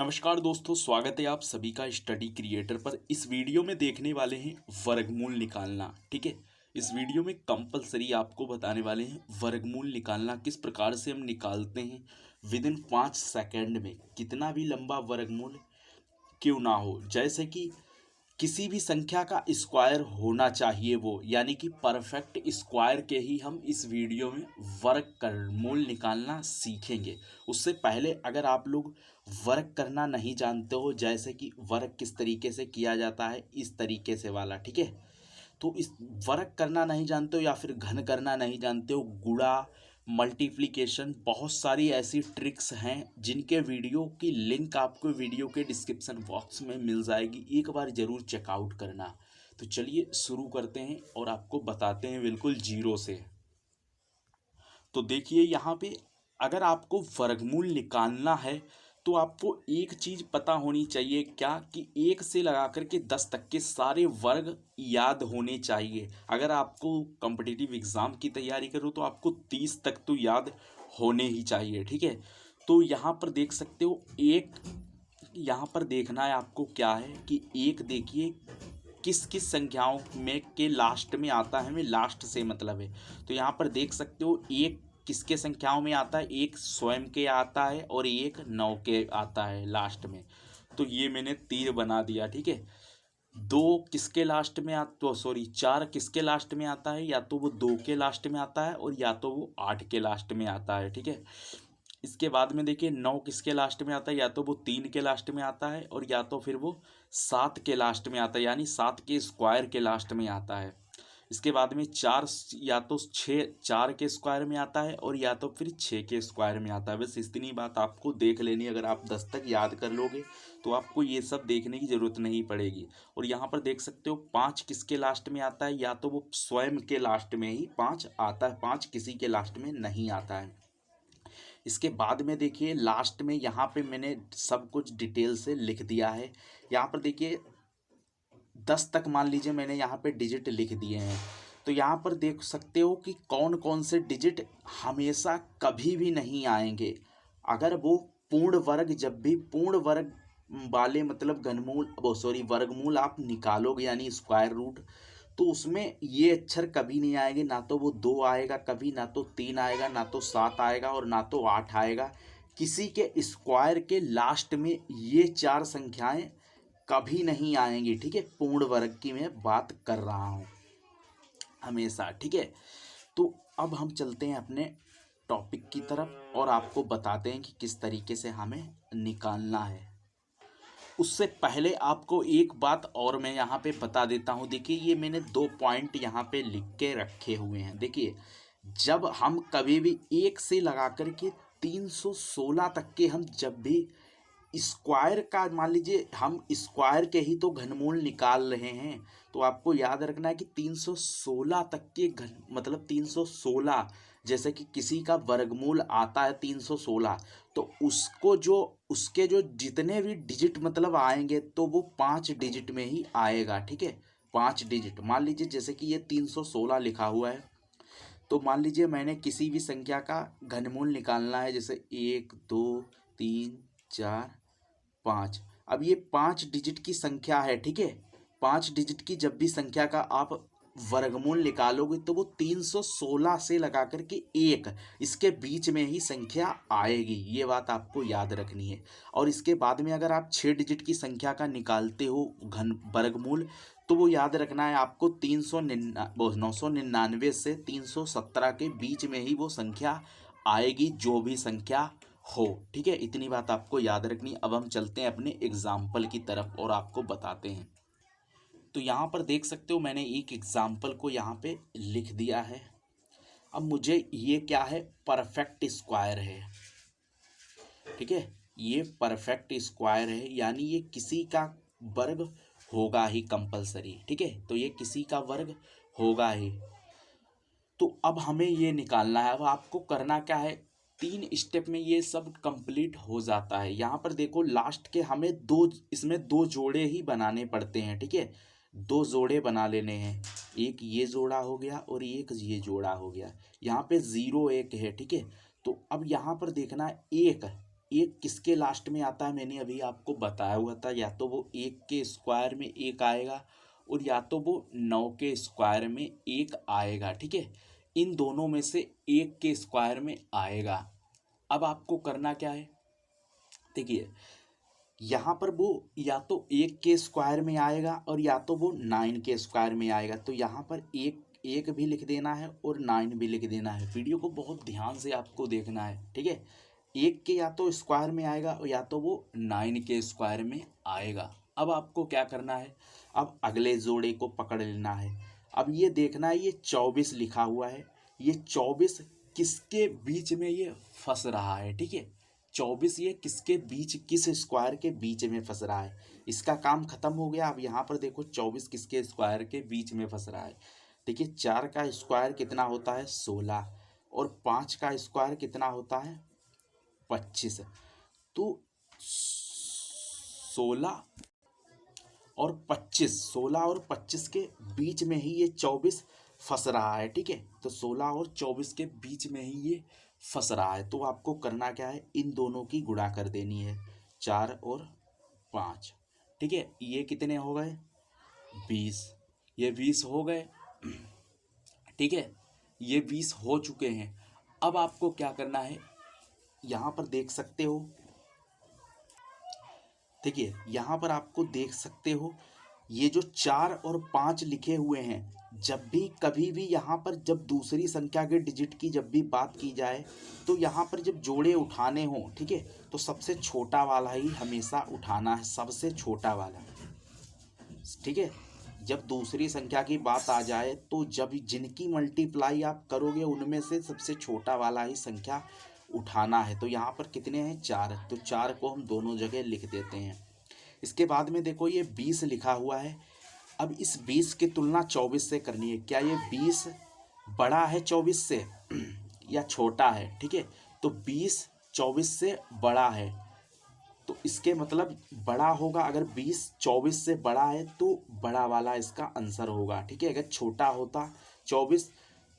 नमस्कार दोस्तों, स्वागत है आप सभी का स्टडी क्रिएटर पर। इस वीडियो में देखने वाले हैं वर्गमूल निकालना। ठीक है, इस वीडियो में कंपलसरी आपको बताने वाले हैं वर्गमूल निकालना किस प्रकार से हम निकालते हैं विद इन 5 सेकंड में। कितना भी लंबा वर्गमूल क्यों ना हो, जैसे कि किसी भी संख्या का स्क्वायर होना चाहिए वो, यानी कि परफेक्ट स्क्वायर के ही हम इस वीडियो में वर्गमूल निकालना सीखेंगे। उससे पहले अगर आप लोग वर्क करना नहीं जानते हो, जैसे कि वर्क किस तरीके से किया जाता है, इस तरीके से वाला, ठीक है, तो इस वर्क करना नहीं जानते हो या फिर घन करना नहीं जानते हो, गुणा, मल्टीप्लिकेशन, बहुत सारी ऐसी ट्रिक्स हैं जिनके वीडियो की लिंक आपको वीडियो के डिस्क्रिप्शन बॉक्स में मिल जाएगी। एक बार ज़रूर चेकआउट करना। तो चलिए शुरू करते हैं और आपको बताते हैं बिल्कुल जीरो से। तो देखिए यहाँ पे अगर आपको वर्गमूल निकालना है तो आपको एक चीज़ पता होनी चाहिए, क्या कि 1 से लगा कर के 10 तक के सारे वर्ग याद होने चाहिए। अगर आपको कॉम्पिटिटिव एग्ज़ाम की तैयारी करो तो आपको 30 तक तो याद होने ही चाहिए। ठीक है, तो यहाँ पर देख सकते हो एक, यहाँ पर देखना है आपको क्या है कि एक देखिए किस किस संख्याओं में के लास्ट में आता है, हमें लास्ट से मतलब है। तो यहाँ पर देख सकते हो एक किसके संख्याओं में आता है, एक स्वयं के आता है और एक 9 के आता है लास्ट में। तो ये मैंने तीर बना दिया। ठीक है, दो किसके लास्ट में तो सॉरी 4 किसके लास्ट में आता है, या तो वो 2 के लास्ट में आता है और या तो वो 8 के लास्ट में आता है। ठीक है, इसके बाद में देखिए 9 किसके लास्ट में आता है, या तो वो 3 के लास्ट में आता है और या तो फिर वो 7 के लास्ट में आता है, यानी 7 के स्क्वायर के लास्ट में आता है। इसके बाद में 4 या तो 6 4 के स्क्वायर में आता है और या तो फिर 6 के स्क्वायर में आता है। बस इतनी बात आपको देख लेनी। अगर आप 10 तक याद कर लोगे तो आपको ये सब देखने की ज़रूरत नहीं पड़ेगी। और यहाँ पर देख सकते हो 5 किसके लास्ट में आता है, या तो वो स्वयं के लास्ट में ही 5 आता है, 5 किसी के लास्ट में नहीं आता है। इसके बाद में देखिए लास्ट में यहाँ पे मैंने सब कुछ डिटेल से लिख दिया है। यहाँ पर देखिए 10 तक मान लीजिए मैंने यहाँ पे डिजिट लिख दिए हैं। तो यहाँ पर देख सकते हो कि कौन कौन से डिजिट हमेशा कभी भी नहीं आएंगे। अगर वो पूर्ण वर्ग, जब भी पूर्ण वर्ग वाले मतलब घनमूल वो सॉरी वर्गमूल आप निकालोगे यानी स्क्वायर रूट, तो उसमें ये अक्षर कभी नहीं आएंगे। ना तो वो 2 आएगा कभी, ना तो 3 आएगा, ना तो 7 आएगा और ना तो 8 आएगा। किसी के स्क्वायर के लास्ट में ये 4 संख्याएं कभी नहीं आएंगी। ठीक है, पूर्ण वर्ग की मैं बात कर रहा हूँ हमेशा। ठीक है, तो अब हम चलते हैं अपने टॉपिक की तरफ और आपको बताते हैं कि किस तरीके से हमें निकालना है। उससे पहले आपको एक बात और मैं यहाँ पे बता देता हूँ। देखिए ये मैंने 2 पॉइंट यहाँ पे लिख के रखे हुए हैं। देखिए जब हम कभी भी 1 से लगा कर के 316 तक के हम जब भी स्क्वायर का, मान लीजिए हम स्क्वायर के ही तो घनमूल निकाल रहे हैं, तो आपको याद रखना है कि 316 तक के घन मतलब 316, जैसे कि किसी का वर्गमूल आता है 316, तो उसको जो उसके जो जितने भी डिजिट मतलब आएंगे तो वो 5 डिजिट में ही आएगा। ठीक है, 5 डिजिट। मान लीजिए जैसे कि ये 316 लिखा हुआ है, तो मान लीजिए मैंने किसी भी संख्या का घनमूल निकालना है, जैसे 1 2 3 4 5। अब ये 5 डिजिट की संख्या है। ठीक है, 5 डिजिट की जब भी संख्या का आप वर्गमूल निकालोगे तो वो 316 से लगा करके 1, इसके बीच में ही संख्या आएगी। ये बात आपको याद रखनी है। और इसके बाद में अगर आप 6 डिजिट की संख्या का निकालते हो घन वर्गमूल, तो वो याद रखना है आपको 999 से 317 के बीच में ही वो संख्या आएगी, जो भी संख्या हो। ठीक है, इतनी बात आपको याद रखनी। अब हम चलते हैं अपने एग्जाम्पल की तरफ और आपको बताते हैं। तो यहाँ पर देख सकते हो मैंने एक एग्जाम्पल को यहाँ पे लिख दिया है। अब मुझे ये क्या है, परफेक्ट स्क्वायर है। ठीक है, ये परफेक्ट स्क्वायर है, यानी ये किसी का वर्ग होगा ही कंपलसरी। ठीक है, तो ये किसी का वर्ग होगा ही। तो अब हमें ये निकालना है। अब आपको करना क्या है, 3 स्टेप में ये सब कंप्लीट हो जाता है। यहाँ पर देखो लास्ट के हमें इसमें 2 जोड़े ही बनाने पड़ते हैं। ठीक है, 2 जोड़े बना लेने हैं। एक ये जोड़ा हो गया और एक ये जोड़ा हो गया। यहाँ पे 0 1 है। ठीक है, तो अब यहाँ पर देखना है 1 एक किसके लास्ट में आता है, मैंने अभी आपको बताया हुआ था, या तो वो 1 के स्क्वायर में 1 आएगा और या तो वो 9 के स्क्वायर में 1 आएगा। ठीक है, इन दोनों में से 1 के स्क्वायर में आएगा। अब आपको करना क्या है, देखिए यहाँ पर वो या तो 1 के स्क्वायर में आएगा और या तो वो 9 के स्क्वायर में आएगा। तो यहाँ पर एक भी लिख देना है और 9 भी लिख देना है। वीडियो को बहुत ध्यान से आपको देखना है। ठीक है, 1 के या तो स्क्वायर में आएगा और या तो वो 9 के स्क्वायर में आएगा। अब आपको क्या करना है, अब अगले जोड़े को पकड़ लेना है। अब ये देखना है, ये 24 लिखा हुआ है, ये 24 किसके बीच में ये फंस रहा है। ठीक है, 24 ये किसके बीच, किस स्क्वायर के बीच में फंस रहा है। इसका काम खत्म हो गया। अब यहाँ पर देखो 24 किसके स्क्वायर के बीच में फंस रहा है। देखिए 4 का स्क्वायर कितना होता है 16 और 5 का स्क्वायर कितना होता है 25। तो 16 और 25 के बीच में ही ये 24 फंस रहा है। ठीक है, तो 16 और 24 के बीच में ही ये फंस रहा है। तो आपको करना क्या है, इन दोनों की गुणा कर देनी है, 4 और 5। ठीक है, ये कितने हो गए 20, ये 20 हो गए। ठीक है, ये 20 हो चुके हैं। अब आपको क्या करना है, यहाँ पर देख सकते हो, देखिए यहाँ पर आपको देख सकते हो ये जो 4 और 5 लिखे हुए हैं, जब भी कभी भी यहाँ पर जब दूसरी संख्या के डिजिट की जब भी बात की जाए तो यहाँ पर जब जोड़े उठाने हों, ठीक है, तो सबसे छोटा वाला ही हमेशा उठाना है, सबसे छोटा वाला। ठीक है, जब दूसरी संख्या की बात आ जाए तो जब जिनकी मल्टीप्लाई आप करोगे उनमें से सबसे छोटा वाला ही संख्या उठाना है। तो यहाँ पर कितने हैं 4, तो 4 को हम दोनों जगह लिख देते हैं। इसके बाद में देखो ये 20 लिखा हुआ है। अब इस 20 की तुलना 24 से करनी है। क्या ये 20 बड़ा है 24 से या छोटा है। ठीक है, तो 20 24 से बड़ा है, तो इसके मतलब बड़ा होगा। अगर 20 24 से बड़ा है तो बड़ा वाला इसका आंसर होगा। ठीक है, अगर छोटा होता 24,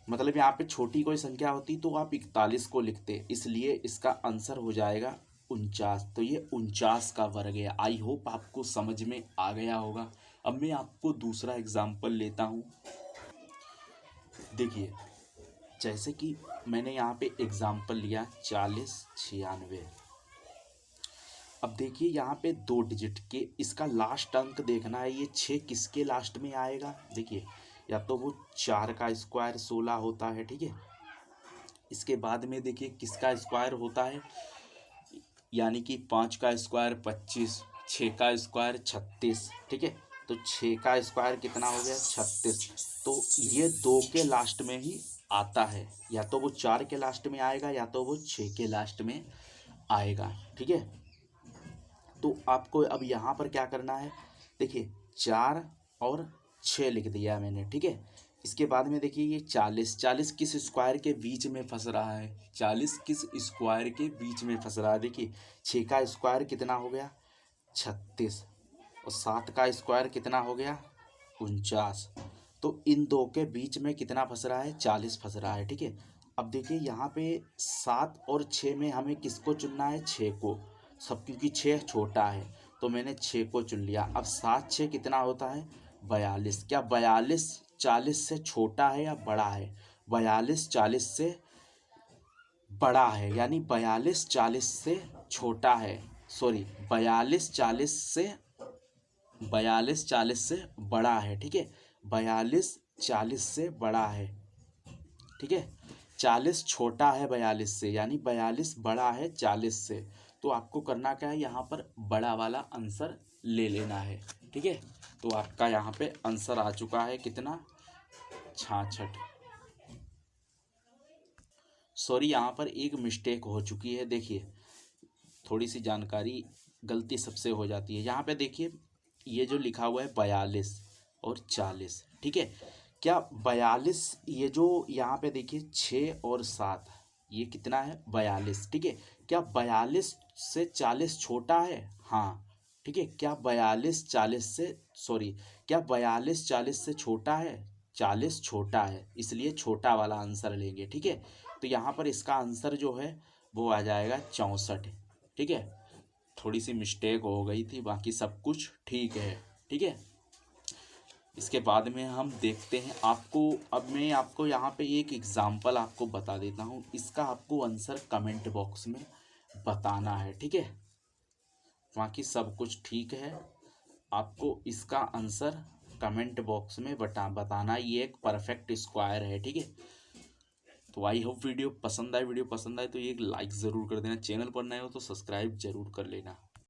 मतलब यहाँ पे छोटी कोई संख्या होती तो आप 41 को लिखते, इसलिए इसका आंसर हो जाएगा 49। तो ये 49 का वर्ग है। आई होप आपको समझ में आ गया होगा। अब मैं आपको दूसरा एग्जाम्पल लेता हूँ। देखिए जैसे कि मैंने यहाँ पे एग्जाम्पल लिया 40 96। अब देखिए यहाँ पे 2 डिजिट के इसका लास्ट अंक देखना है, ये 6 किसके लास्ट में आएगा। देखिए या तो वो 4 का स्क्वायर 16 होता है। ठीक है, इसके बाद में देखिए किसका स्क्वायर होता है, यानी कि 5 का स्क्वायर 25, 6 का स्क्वायर 36। ठीक है, तो 6 का स्क्वायर कितना हो गया 36। तो ये 2 के लास्ट में ही आता है, या तो वो 4 के लास्ट में आएगा या तो वो 6 के लास्ट में आएगा। ठीक है, तो आपको अब यहाँ पर क्या करना है, देखिए 4 और 6 लिख दिया मैंने। ठीक है, इसके बाद में देखिए ये 40 किस स्क्वायर के बीच में फंस रहा है, 40 किस स्क्वायर के बीच में फंस रहा है। देखिए 6 का स्क्वायर कितना हो गया 36 और 7 का स्क्वायर कितना हो गया 49। तो इन दो के बीच में कितना फंस रहा है 40 फंस रहा है। ठीक है, अब देखिए यहाँ पे 7 और 6 में हमें किसको चुनना है 6 को, सब क्योंकि 6 छोटा है तो मैंने 6 को चुन लिया। अब 7 6 कितना होता है 42। क्या 42 40 से छोटा है या बड़ा है, 42 40 से बड़ा है, यानी 42 40 से छोटा है, सॉरी 42 40 से बड़ा है। ठीक है, 42 40 से बड़ा है। ठीक है, 40 छोटा है 42 से, यानी 42 बड़ा है 40 से। तो आपको करना क्या है, यहाँ पर बड़ा वाला आंसर ले लेना है। ठीक है, तो आपका यहाँ पे आंसर आ चुका है कितना 66। सॉरी यहाँ पर एक मिस्टेक हो चुकी है। देखिए थोड़ी सी जानकारी गलती सबसे हो जाती है। यहाँ पे देखिए ये जो लिखा हुआ है 42 और 40। ठीक है, क्या 42 ये जो यहाँ पे देखिए 6 और 7 ये कितना है 42। ठीक है, क्या 42 से 40 छोटा है, हाँ। ठीक है, क्या 42 40 से सॉरी क्या 42 40 से छोटा है, 40 छोटा है, इसलिए छोटा वाला आंसर लेंगे। ठीक है, तो यहाँ पर इसका आंसर जो है वो आ जाएगा 64। ठीक है, थोड़ी सी मिस्टेक हो गई थी, बाकी सब कुछ ठीक है। ठीक है, इसके बाद में हम देखते हैं आपको। अब मैं आपको यहाँ पे एक एग्ज़ाम्पल आपको बता देता हूँ, इसका आपको आंसर कमेंट बॉक्स में बताना है। ठीक है, बाकी सब कुछ ठीक है, आपको इसका आंसर कमेंट बॉक्स में बताना। ये एक परफेक्ट स्क्वायर है। ठीक है, तो आई होप वीडियो पसंद आए तो एक लाइक ज़रूर कर देना, चैनल पर नए हो तो सब्सक्राइब जरूर कर लेना।